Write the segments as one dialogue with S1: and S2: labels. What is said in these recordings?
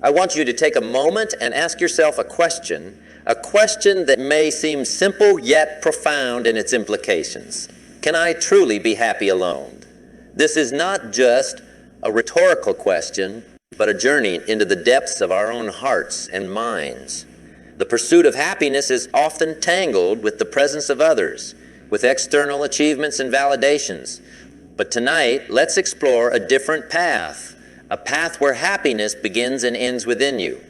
S1: I want you to take a moment and ask yourself a question that may seem simple yet profound in its implications. Can I truly be happy alone? This is not just a rhetorical question, but a journey into the depths of our own hearts and minds. The pursuit of happiness is often tangled with the presence of others, with external achievements and validations. But tonight, let's explore a different path, a path where happiness begins and ends within you.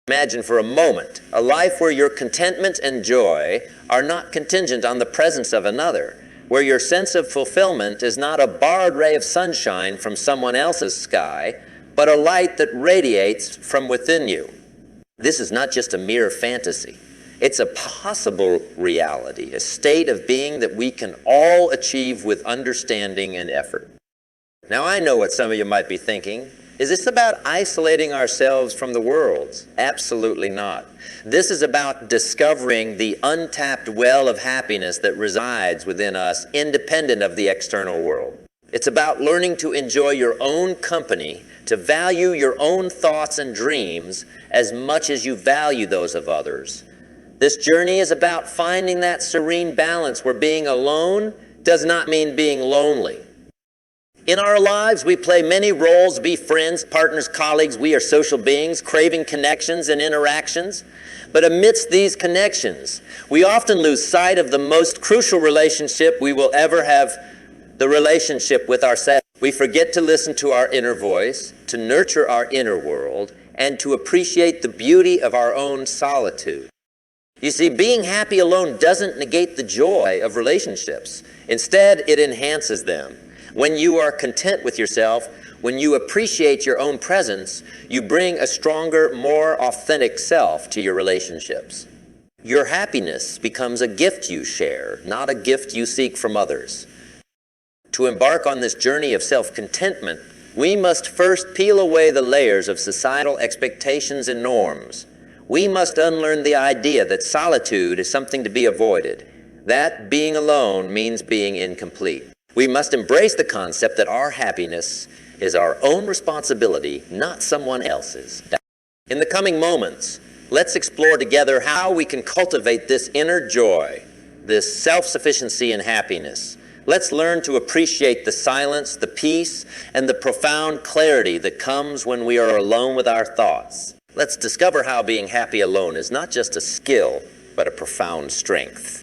S1: Imagine for a moment a life where your contentment and joy are not contingent on the presence of another, where your sense of fulfillment is not a borrowed ray of sunshine from someone else's sky, but a light that radiates from within you. This is not just a mere fantasy. It's a possible reality, a state of being that we can all achieve with understanding and effort. Now, I know what some of you might be thinking. Is this about isolating ourselves from the world? Absolutely not. This is about discovering the untapped well of happiness that resides within us, independent of the external world. It's about learning to enjoy your own company, to value your own thoughts and dreams as much as you value those of others. This journey is about finding that serene balance where being alone does not mean being lonely. In our lives, we play many roles, be friends, partners, colleagues. We are social beings, craving connections and interactions. But amidst these connections, we often lose sight of the most crucial relationship we will ever have, the relationship with ourselves. We forget to listen to our inner voice, to nurture our inner world, and to appreciate the beauty of our own solitude. You see, being happy alone doesn't negate the joy of relationships. Instead, it enhances them. When you are content with yourself, when you appreciate your own presence, you bring a stronger, more authentic self to your relationships. Your happiness becomes a gift you share, not a gift you seek from others. To embark on this journey of self-contentment, we must first peel away the layers of societal expectations and norms. We must unlearn the idea that solitude is something to be avoided, that being alone means being incomplete. We must embrace the concept that our happiness is our own responsibility, not someone else's. In the coming moments, let's explore together how we can cultivate this inner joy, this self-sufficiency and happiness. Let's learn to appreciate the silence, the peace, and the profound clarity that comes when we are alone with our thoughts. Let's discover how being happy alone is not just a skill, but a profound strength.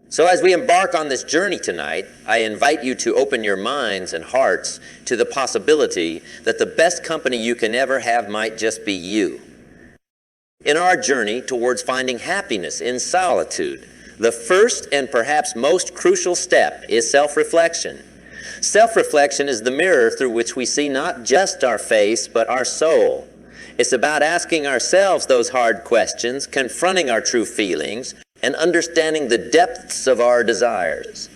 S1: So as we embark on this journey tonight, I invite you to open your minds and hearts to the possibility that the best company you can ever have might just be you. In our journey towards finding happiness in solitude, the first and perhaps most crucial step is self-reflection. Self-reflection is the mirror through which we see not just our face, but our soul. It's about asking ourselves those hard questions, confronting our true feelings, and understanding the depths of our desires.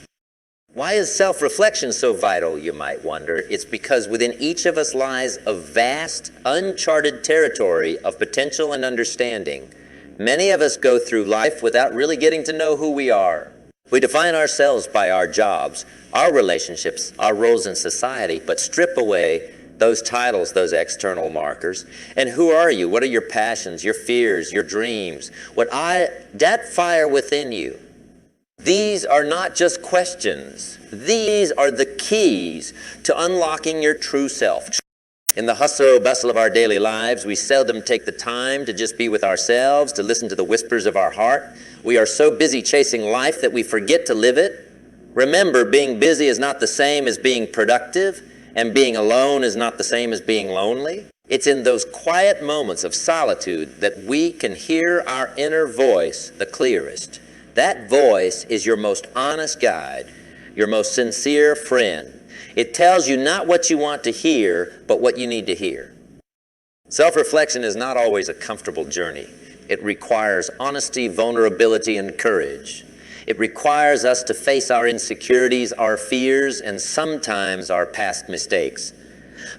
S1: Why is self-reflection so vital, you might wonder? It's because within each of us lies a vast, uncharted territory of potential and understanding. Many of us go through life without really getting to know who we are. We define ourselves by our jobs, our relationships, our roles in society, but strip away those titles, those external markers. And who are you? What are your passions, your fears, your dreams? That fire within you. These are not just questions. These are the keys to unlocking your true self. In the hustle bustle of our daily lives, we seldom take the time to just be with ourselves, to listen to the whispers of our heart. We are so busy chasing life that we forget to live it. Remember, being busy is not the same as being productive. And being alone is not the same as being lonely. It's in those quiet moments of solitude that we can hear our inner voice the clearest. That voice is your most honest guide, your most sincere friend. It tells you not what you want to hear, but what you need to hear. Self-reflection is not always a comfortable journey. It requires honesty, vulnerability, and courage. It requires us to face our insecurities, our fears, and sometimes our past mistakes.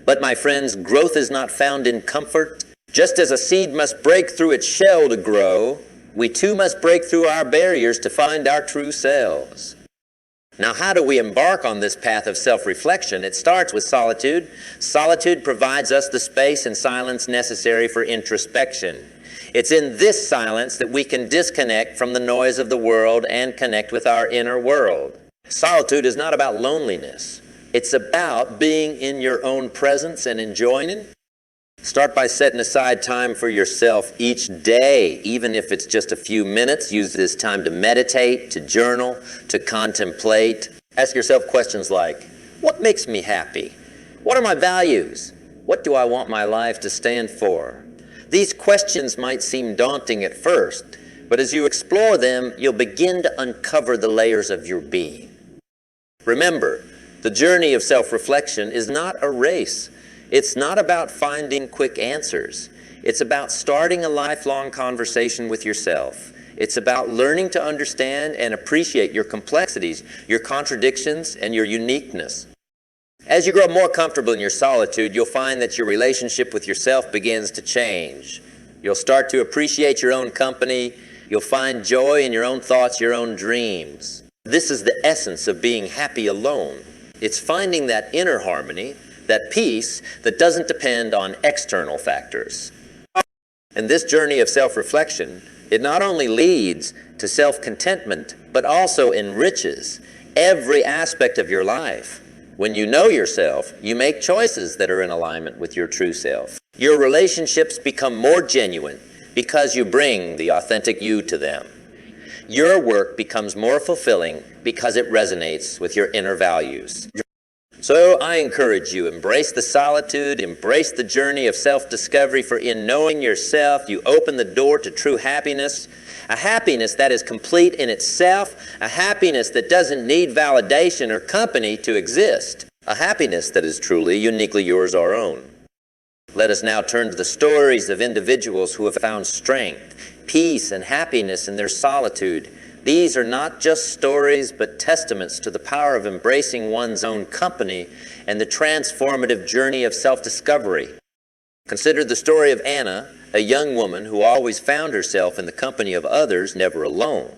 S1: But my friends, growth is not found in comfort. Just as a seed must break through its shell to grow, we too must break through our barriers to find our true selves. Now, how do we embark on this path of self-reflection? It starts with solitude. Solitude provides us the space and silence necessary for introspection. It's in this silence that we can disconnect from the noise of the world and connect with our inner world. Solitude is not about loneliness. It's about being in your own presence and enjoying it. Start by setting aside time for yourself each day, even if it's just a few minutes. Use this time to meditate, to journal, to contemplate. Ask yourself questions like, what makes me happy? What are my values? What do I want my life to stand for? These questions might seem daunting at first, but as you explore them, you'll begin to uncover the layers of your being. Remember, the journey of self-reflection is not a race. It's not about finding quick answers. It's about starting a lifelong conversation with yourself. It's about learning to understand and appreciate your complexities, your contradictions, and your uniqueness. As you grow more comfortable in your solitude, you'll find that your relationship with yourself begins to change. You'll start to appreciate your own company. You'll find joy in your own thoughts, your own dreams. This is the essence of being happy alone. It's finding that inner harmony, that peace that doesn't depend on external factors. And this journey of self-reflection, it not only leads to self-contentment, but also enriches every aspect of your life. When you know yourself, you make choices that are in alignment with your true self. Your relationships become more genuine because you bring the authentic you to them. Your work becomes more fulfilling because it resonates with your inner values. So I encourage you, embrace the solitude, embrace the journey of self-discovery, for in knowing yourself, you open the door to true happiness, a happiness that is complete in itself, a happiness that doesn't need validation or company to exist, a happiness that is truly, uniquely yours, our own. Let us now turn to the stories of individuals who have found strength, peace, and happiness in their solitude. These are not just stories, but testaments to the power of embracing one's own company and the transformative journey of self-discovery. Consider the story of Anna, a young woman who always found herself in the company of others, never alone.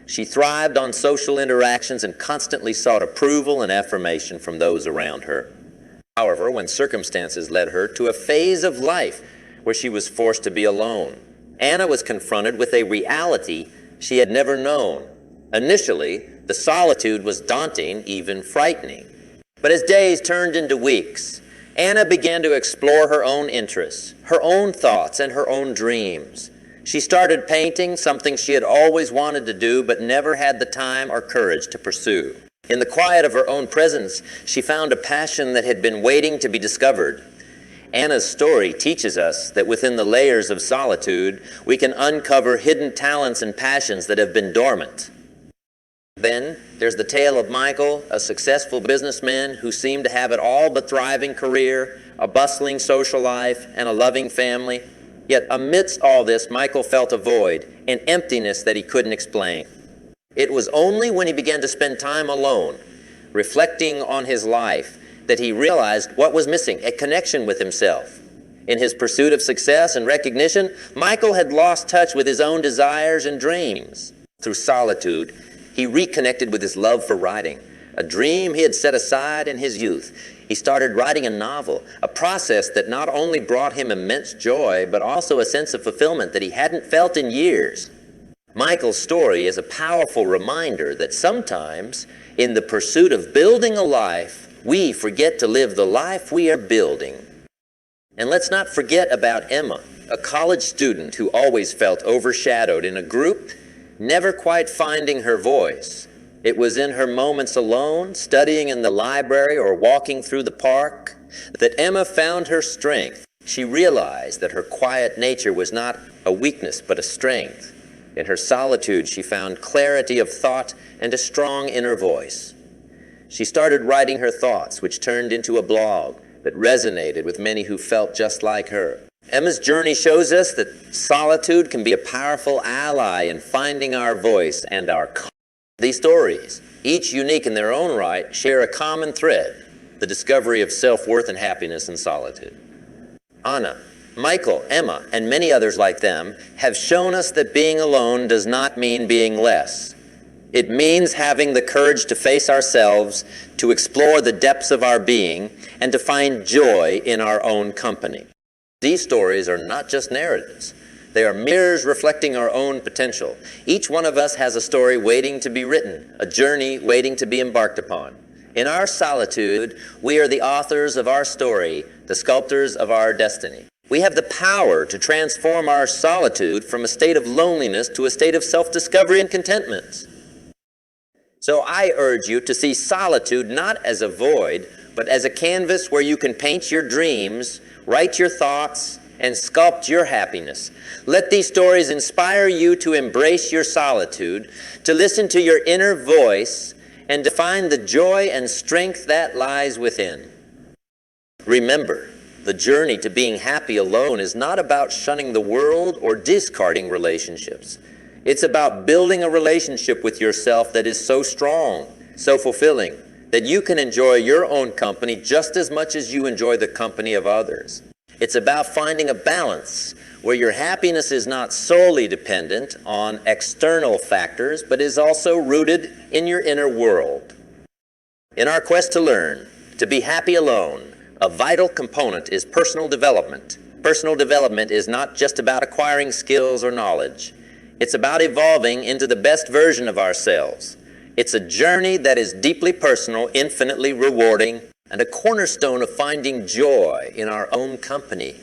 S1: She thrived on social interactions and constantly sought approval and affirmation from those around her. However, when circumstances led her to a phase of life where she was forced to be alone, Anna was confronted with a reality she had never known. Initially, the solitude was daunting, even frightening. But as days turned into weeks, Anna began to explore her own interests, her own thoughts, and her own dreams. She started painting, something she had always wanted to do but never had the time or courage to pursue. In the quiet of her own presence, she found a passion that had been waiting to be discovered. Anna's story teaches us that within the layers of solitude, we can uncover hidden talents and passions that have been dormant. Then there's the tale of Michael, a successful businessman who seemed to have it all but thriving career, a bustling social life, and a loving family. Yet amidst all this, Michael felt a void, an emptiness that he couldn't explain. It was only when he began to spend time alone, reflecting on his life, that he realized what was missing, a connection with himself. In his pursuit of success and recognition, Michael had lost touch with his own desires and dreams. Through solitude, he reconnected with his love for writing, a dream he had set aside in his youth. He started writing a novel, a process that not only brought him immense joy, but also a sense of fulfillment that he hadn't felt in years. Michael's story is a powerful reminder that sometimes, in the pursuit of building a life, we forget to live the life we are building. And let's not forget about Emma, a college student who always felt overshadowed in a group, never quite finding her voice. It was in her moments alone, studying in the library or walking through the park, that Emma found her strength. She realized that her quiet nature was not a weakness, but a strength. In her solitude, she found clarity of thought and a strong inner voice. She started writing her thoughts, which turned into a blog that resonated with many who felt just like her. Emma's journey shows us that solitude can be a powerful ally in finding our voice and our calm. These stories, each unique in their own right, share a common thread, the discovery of self-worth and happiness in solitude. Anna, Michael, Emma, and many others like them have shown us that being alone does not mean being less. It means having the courage to face ourselves, to explore the depths of our being, and to find joy in our own company. These stories are not just narratives. They are mirrors reflecting our own potential. Each one of us has a story waiting to be written, a journey waiting to be embarked upon. In our solitude, we are the authors of our story, the sculptors of our destiny. We have the power to transform our solitude from a state of loneliness to a state of self-discovery and contentment. So I urge you to see solitude not as a void, but as a canvas where you can paint your dreams, write your thoughts, and sculpt your happiness. Let these stories inspire you to embrace your solitude, to listen to your inner voice, and to find the joy and strength that lies within. Remember, the journey to being happy alone is not about shunning the world or discarding relationships. It's about building a relationship with yourself that is so strong, so fulfilling, that you can enjoy your own company just as much as you enjoy the company of others. It's about finding a balance where your happiness is not solely dependent on external factors, but is also rooted in your inner world. In our quest to learn, to be happy alone, a vital component is personal development. Personal development is not just about acquiring skills or knowledge. It's about evolving into the best version of ourselves. It's a journey that is deeply personal, infinitely rewarding, and a cornerstone of finding joy in our own company.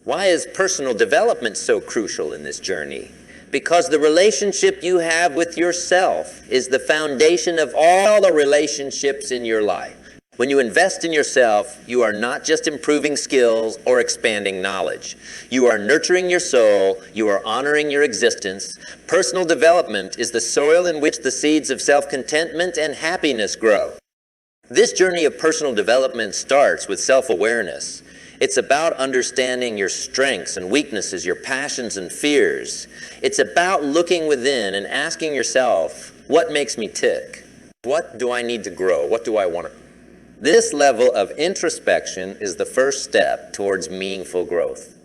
S1: Why is personal development so crucial in this journey? Because the relationship you have with yourself is the foundation of all the relationships in your life. When you invest in yourself, you are not just improving skills or expanding knowledge. You are nurturing your soul, you are honoring your existence. Personal development is the soil in which the seeds of self-contentment and happiness grow. This journey of personal development starts with self-awareness. It's about understanding your strengths and weaknesses, your passions and fears. It's about looking within and asking yourself, what makes me tick? What do I need to grow? What do I want to? This level of introspection is the first step towards meaningful growth.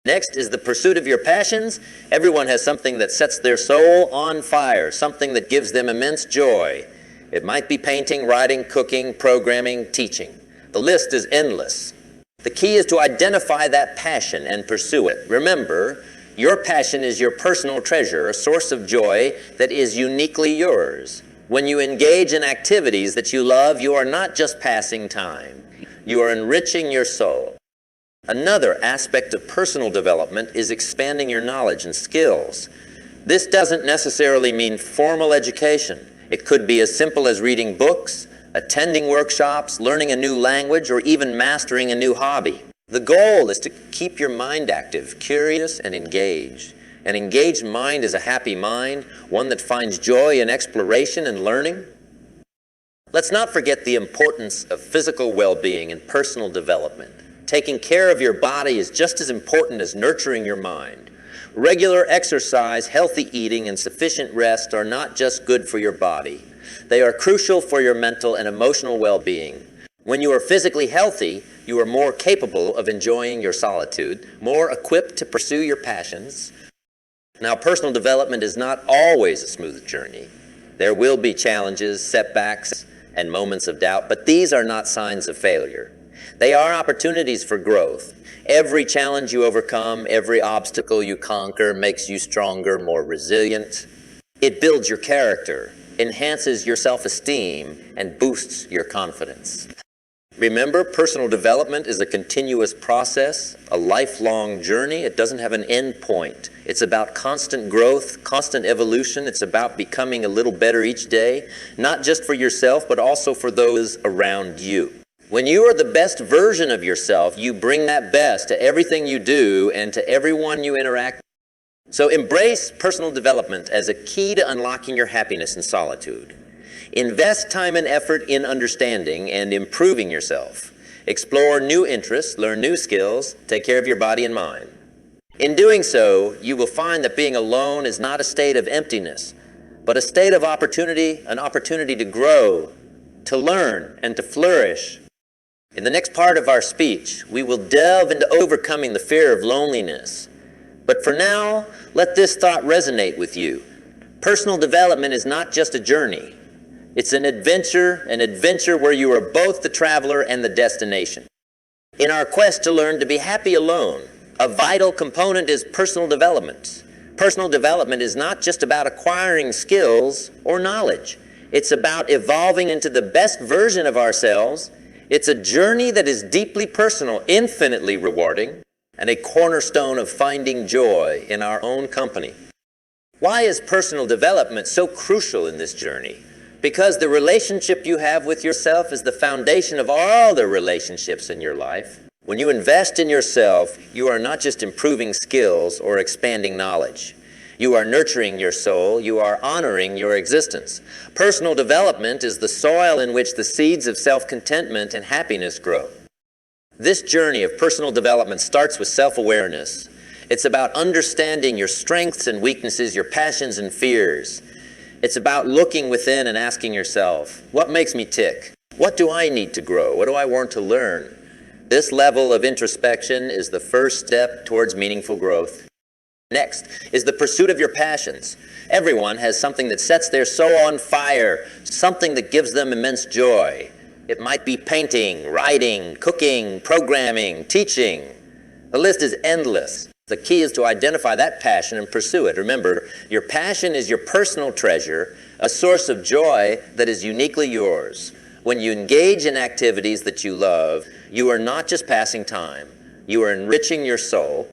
S1: Next is the pursuit of your passions. Everyone has something that sets their soul on fire, something that gives them immense joy. It might be painting, writing, cooking, programming, teaching. The list is endless. The key is to identify that passion and pursue it. Remember, your passion is your personal treasure, a source of joy that is uniquely yours. When you engage in activities that you love, you are not just passing time. You are enriching your soul. Another aspect of personal development is expanding your knowledge and skills. This doesn't necessarily mean formal education. It could be as simple as reading books, attending workshops, learning a new language, or even mastering a new hobby. The goal is to keep your mind active, curious, and engaged. An engaged mind is a happy mind, one that finds joy in exploration and learning. Let's not forget the importance of physical well-being and personal development. Taking care of your body is just as important as nurturing your mind. Regular exercise, healthy eating, and sufficient rest are not just good for your body. They are crucial for your mental and emotional well-being. When you are physically healthy, you are more capable of enjoying your solitude, more equipped to pursue your passions. Now, personal development is not always a smooth journey. There will be challenges, setbacks, and moments of doubt, but these are not signs of failure. They are opportunities for growth. Every challenge you overcome, every obstacle you conquer makes you stronger, more resilient. It builds your character, enhances your self-esteem, and boosts your confidence. Remember, personal development is a continuous process, a lifelong journey. It doesn't have an end point. It's about constant growth, constant evolution. It's about becoming a little better each day, not just for yourself, but also for those around you. When you are the best version of yourself, you bring that best to everything you do and to everyone you interact with. So embrace personal development as a key to unlocking your happiness in solitude. Invest time and effort in understanding and improving yourself. Explore new interests, learn new skills, take care of your body and mind. In doing so, you will find that being alone is not a state of emptiness, but a state of opportunity, an opportunity to grow, to learn, and to flourish. In the next part of our speech, we will delve into overcoming the fear of loneliness. But for now, let this thought resonate with you. Personal development is not just a journey. It's an adventure where you are both the traveler and the destination. In our quest to learn to be happy alone, a vital component is personal development. Personal development is not just about acquiring skills or knowledge. It's about evolving into the best version of ourselves. It's a journey that is deeply personal, infinitely rewarding, and a cornerstone of finding joy in our own company. Why is personal development so crucial in this journey? Because the relationship you have with yourself is the foundation of all the relationships in your life. When you invest in yourself, you are not just improving skills or expanding knowledge. You are nurturing your soul. You are honoring your existence. Personal development is the soil in which the seeds of self-contentment and happiness grow. This journey of personal development starts with self-awareness. It's about understanding your strengths and weaknesses, your passions and fears. It's about looking within and asking yourself, what makes me tick? What do I need to grow? What do I want to learn? This level of introspection is the first step towards meaningful growth. Next is the pursuit of your passions. Everyone has something that sets their soul on fire, something that gives them immense joy. It might be painting, writing, cooking, programming, teaching. The list is endless. The key is to identify that passion and pursue it. Remember, your passion is your personal treasure, a source of joy that is uniquely yours. When you engage in activities that you love, you are not just passing time. You are enriching your soul.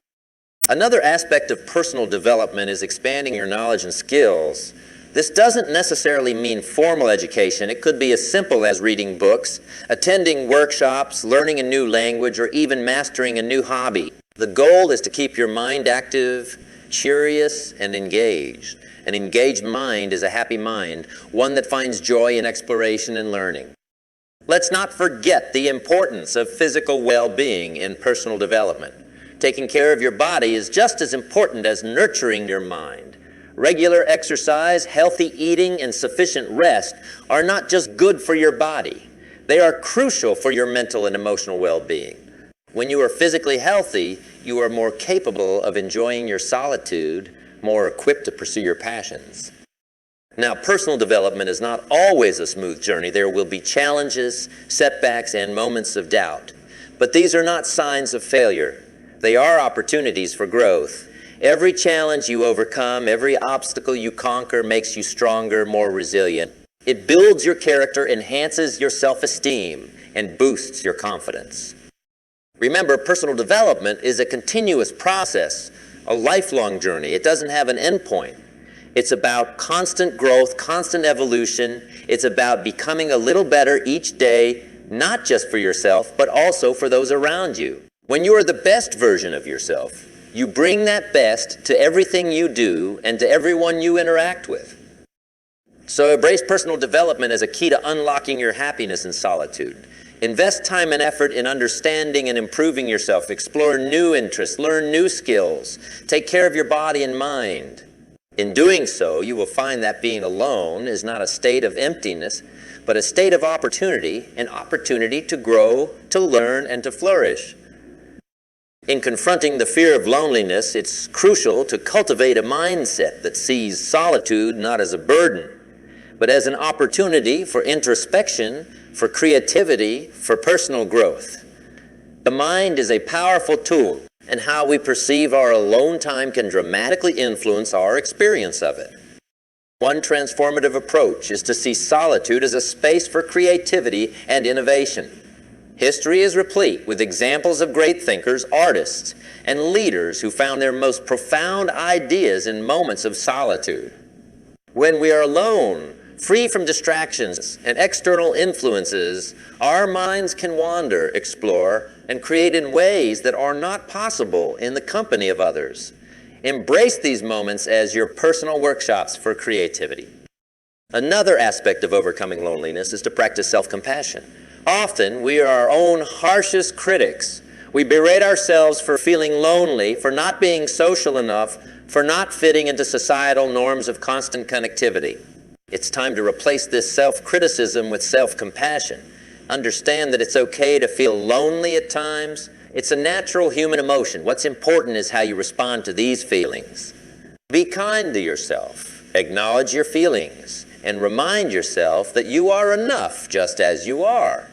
S1: Another aspect of personal development is expanding your knowledge and skills. This doesn't necessarily mean formal education. It could be as simple as reading books, attending workshops, learning a new language, or even mastering a new hobby. The goal is to keep your mind active, curious, and engaged. An engaged mind is a happy mind, one that finds joy in exploration and learning. Let's not forget the importance of physical well-being in personal development. Taking care of your body is just as important as nurturing your mind. Regular exercise, healthy eating, and sufficient rest are not just good for your body. They are crucial for your mental and emotional well-being. When you are physically healthy, you are more capable of enjoying your solitude, more equipped to pursue your passions. Now, personal development is not always a smooth journey. There will be challenges, setbacks, and moments of doubt. But these are not signs of failure. They are opportunities for growth. Every challenge you overcome, every obstacle you conquer makes you stronger, more resilient. It builds your character, enhances your self-esteem, and boosts your confidence. Remember, personal development is a continuous process, a lifelong journey. It doesn't have an end point. It's about constant growth, constant evolution. It's about becoming a little better each day, not just for yourself, but also for those around you. When you are the best version of yourself, you bring that best to everything you do and to everyone you interact with. So embrace personal development as a key to unlocking your happiness in solitude. Invest time and effort in understanding and improving yourself. Explore new interests, learn new skills, take care of your body and mind. In doing so, you will find that being alone is not a state of emptiness, but a state of opportunity, an opportunity to grow, to learn, and to flourish. In confronting the fear of loneliness, it's crucial to cultivate a mindset that sees solitude not as a burden, but as an opportunity for introspection, for creativity, for personal growth. The mind is a powerful tool, and how we perceive our alone time can dramatically influence our experience of it. One transformative approach is to see solitude as a space for creativity and innovation. History is replete with examples of great thinkers, artists, and leaders who found their most profound ideas in moments of solitude. When we are alone, free from distractions and external influences, our minds can wander, explore, and create in ways that are not possible in the company of others. Embrace these moments as your personal workshops for creativity. Another aspect of overcoming loneliness is to practice self-compassion. Often, we are our own harshest critics. We berate ourselves for feeling lonely, for not being social enough, for not fitting into societal norms of constant connectivity. It's time to replace this self-criticism with self-compassion. Understand that it's okay to feel lonely at times. It's a natural human emotion. What's important is how you respond to these feelings. Be kind to yourself. Acknowledge your feelings and remind yourself that you are enough just as you are.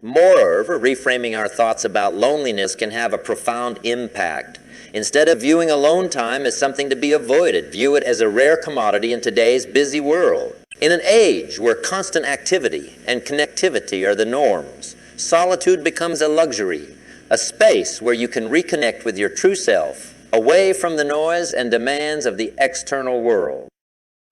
S1: Moreover, reframing our thoughts about loneliness can have a profound impact. Instead of viewing alone time as something to be avoided, view it as a rare commodity in today's busy world. In an age where constant activity and connectivity are the norms, solitude becomes a luxury, a space where you can reconnect with your true self, away from the noise and demands of the external world.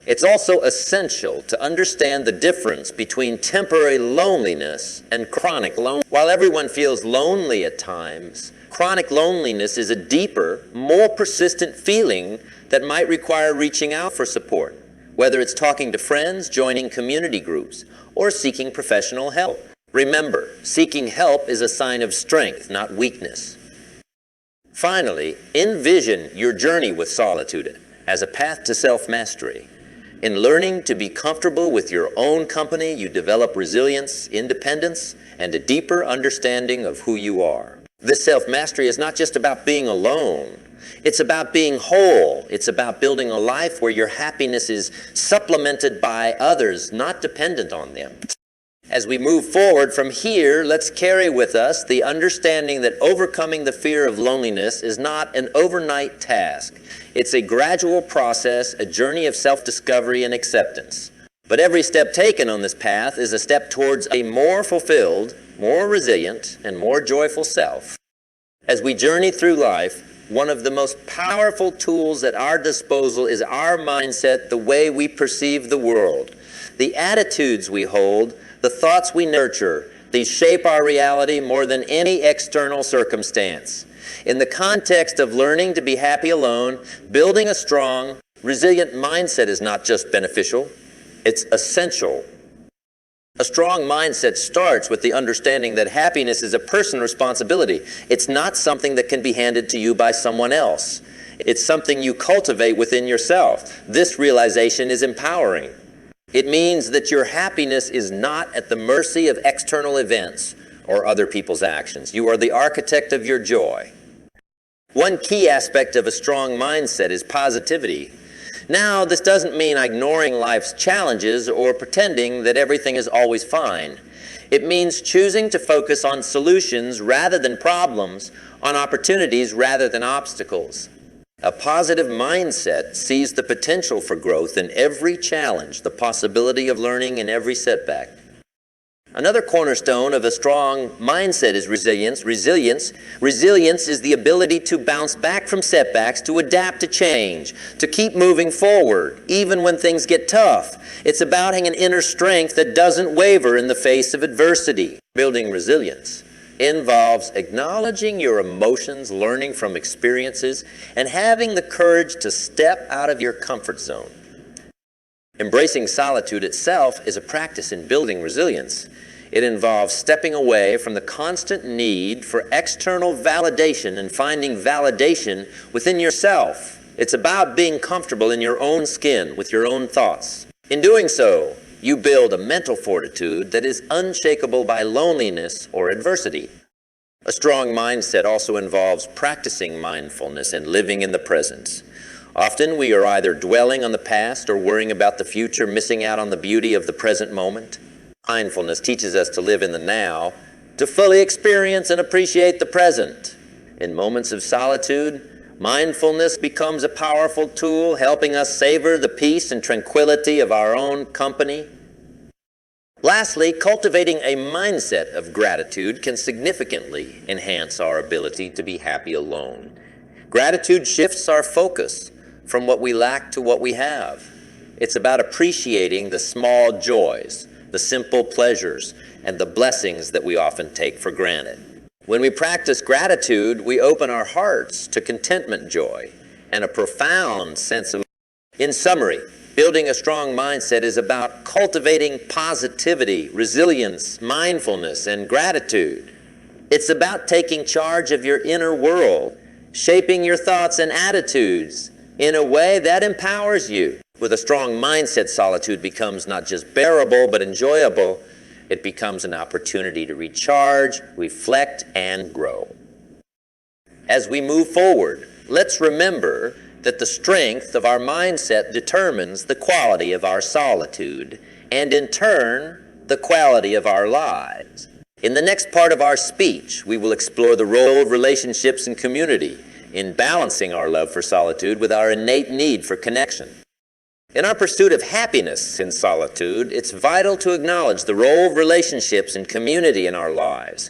S1: It's also essential to understand the difference between temporary loneliness and chronic loneliness. While everyone feels lonely at times, chronic loneliness is a deeper, more persistent feeling that might require reaching out for support, whether it's talking to friends, joining community groups, or seeking professional help. Remember, seeking help is a sign of strength, not weakness. Finally, envision your journey with solitude as a path to self-mastery. In learning to be comfortable with your own company, you develop resilience, independence, and a deeper understanding of who you are. This self-mastery is not just about being alone. It's about being whole. It's about building a life where your happiness is supplemented by others, not dependent on them. As we move forward from here, let's carry with us the understanding that overcoming the fear of loneliness is not an overnight task. It's a gradual process, a journey of self-discovery and acceptance. But every step taken on this path is a step towards a more fulfilled, more resilient, and more joyful self. As we journey through life, one of the most powerful tools at our disposal is our mindset, the way we perceive the world. The attitudes we hold, the thoughts we nurture, these shape our reality more than any external circumstance. In the context of learning to be happy alone, building a strong, resilient mindset is not just beneficial, it's essential. A strong mindset starts with the understanding that happiness is a personal responsibility. It's not something that can be handed to you by someone else. It's something you cultivate within yourself. This realization is empowering. It means that your happiness is not at the mercy of external events or other people's actions. You are the architect of your joy. One key aspect of a strong mindset is positivity. Now, this doesn't mean ignoring life's challenges or pretending that everything is always fine. It means choosing to focus on solutions rather than problems, on opportunities rather than obstacles. A positive mindset sees the potential for growth in every challenge, the possibility of learning in every setback. Another cornerstone of a strong mindset is resilience. Resilience is the ability to bounce back from setbacks, to adapt to change, to keep moving forward, even when things get tough. It's about having an inner strength that doesn't waver in the face of adversity. Building resilience involves acknowledging your emotions, learning from experiences, and having the courage to step out of your comfort zone. Embracing solitude itself is a practice in building resilience. It involves stepping away from the constant need for external validation and finding validation within yourself. It's about being comfortable in your own skin with your own thoughts. In doing so, you build a mental fortitude that is unshakable by loneliness or adversity. A strong mindset also involves practicing mindfulness and living in the present. Often we are either dwelling on the past or worrying about the future, missing out on the beauty of the present moment. Mindfulness teaches us to live in the now, to fully experience and appreciate the present. In moments of solitude, mindfulness becomes a powerful tool, helping us savor the peace and tranquility of our own company. Lastly, cultivating a mindset of gratitude can significantly enhance our ability to be happy alone. Gratitude shifts our focus from what we lack to what we have. It's about appreciating the small joys, the simple pleasures, and the blessings that we often take for granted. When we practice gratitude, we open our hearts to contentment, joy, and a profound sense of. In summary, building a strong mindset is about cultivating positivity, resilience, mindfulness, and gratitude. It's about taking charge of your inner world, shaping your thoughts and attitudes in a way that empowers you. With a strong mindset, solitude becomes not just bearable, but enjoyable. It becomes an opportunity to recharge, reflect, and grow. As we move forward, let's remember that the strength of our mindset determines the quality of our solitude, and in turn, the quality of our lives. In the next part of our speech, we will explore the role of relationships and community in balancing our love for solitude with our innate need for connection. In our pursuit of happiness in solitude, it's vital to acknowledge the role of relationships and community in our lives.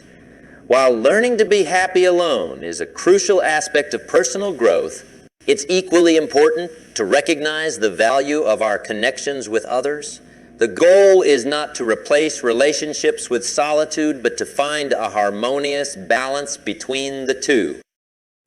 S1: While learning to be happy alone is a crucial aspect of personal growth, it's equally important to recognize the value of our connections with others. The goal is not to replace relationships with solitude, but to find a harmonious balance between the two.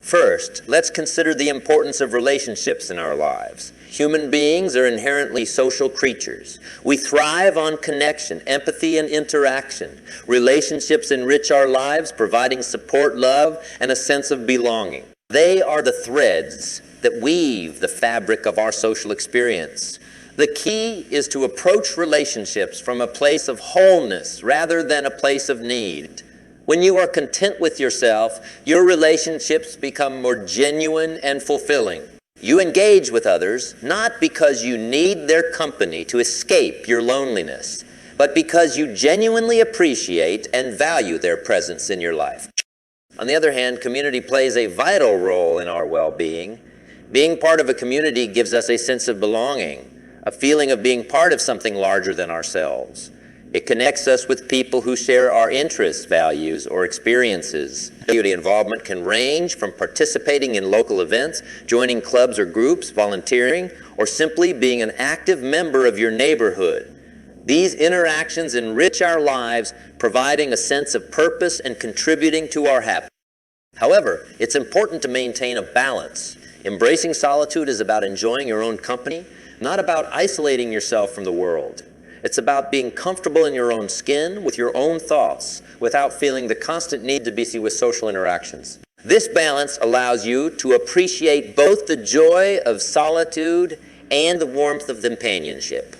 S1: First, let's consider the importance of relationships in our lives. Human beings are inherently social creatures. We thrive on connection, empathy, and interaction. Relationships enrich our lives, providing support, love, and a sense of belonging. They are the threads that weave the fabric of our social experience. The key is to approach relationships from a place of wholeness rather than a place of need. When you are content with yourself, your relationships become more genuine and fulfilling. You engage with others not because you need their company to escape your loneliness, but because you genuinely appreciate and value their presence in your life. On the other hand, community plays a vital role in our well-being. Being part of a community gives us a sense of belonging, a feeling of being part of something larger than ourselves. It connects us with people who share our interests, values, or experiences. Community involvement can range from participating in local events, joining clubs or groups, volunteering, or simply being an active member of your neighborhood. These interactions enrich our lives, providing a sense of purpose and contributing to our happiness. However, it's important to maintain a balance. Embracing solitude is about enjoying your own company, not about isolating yourself from the world. It's about being comfortable in your own skin with your own thoughts without feeling the constant need to be busy with social interactions. This balance allows you to appreciate both the joy of solitude and the warmth of companionship.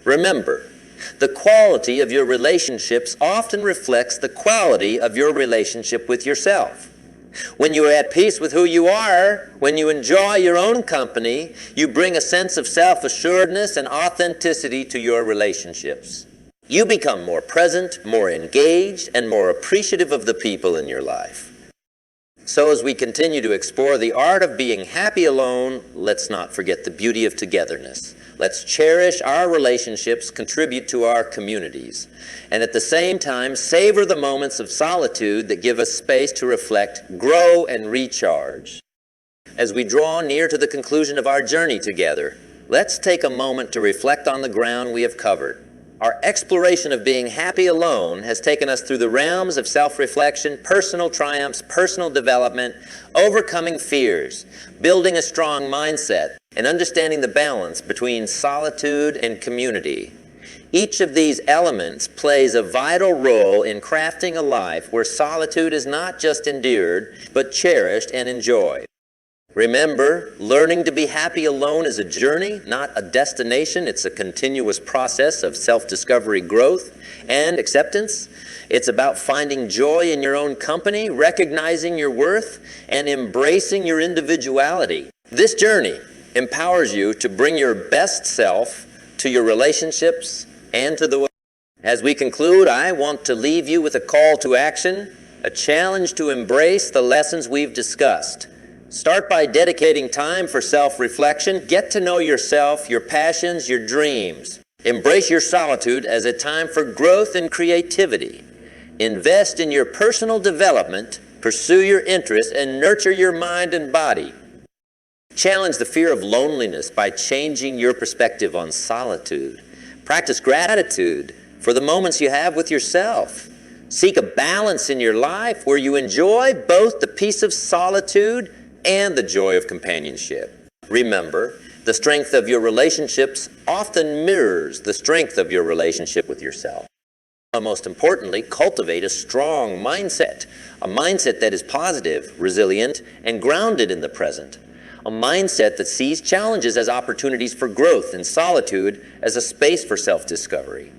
S1: Remember, the quality of your relationships often reflects the quality of your relationship with yourself. When you are at peace with who you are, when you enjoy your own company, you bring a sense of self-assuredness and authenticity to your relationships. You become more present, more engaged, and more appreciative of the people in your life. So as we continue to explore the art of being happy alone, let's not forget the beauty of togetherness. Let's cherish our relationships, contribute to our communities, and at the same time savor the moments of solitude that give us space to reflect, grow, and recharge. As we draw near to the conclusion of our journey together, let's take a moment to reflect on the ground we have covered. Our exploration of being happy alone has taken us through the realms of self-reflection, personal triumphs, personal development, overcoming fears, building a strong mindset, and understanding the balance between solitude and community. Each of these elements plays a vital role in crafting a life where solitude is not just endured, but cherished and enjoyed. Remember, learning to be happy alone is a journey, not a destination. It's a continuous process of self-discovery, growth, and acceptance. It's about finding joy in your own company, recognizing your worth, and embracing your individuality. This journey empowers you to bring your best self to your relationships and to the world. As we conclude, I want to leave you with a call to action, a challenge to embrace the lessons we've discussed. Start by dedicating time for self-reflection. Get to know yourself, your passions, your dreams. Embrace your solitude as a time for growth and creativity. Invest in your personal development, pursue your interests, and nurture your mind and body. Challenge the fear of loneliness by changing your perspective on solitude. Practice gratitude for the moments you have with yourself. Seek a balance in your life where you enjoy both the peace of solitude and the joy of companionship. Remember, the strength of your relationships often mirrors the strength of your relationship with yourself. And most importantly, cultivate a strong mindset, a mindset that is positive, resilient, and grounded in the present. A mindset that sees challenges as opportunities for growth and solitude as a space for self-discovery.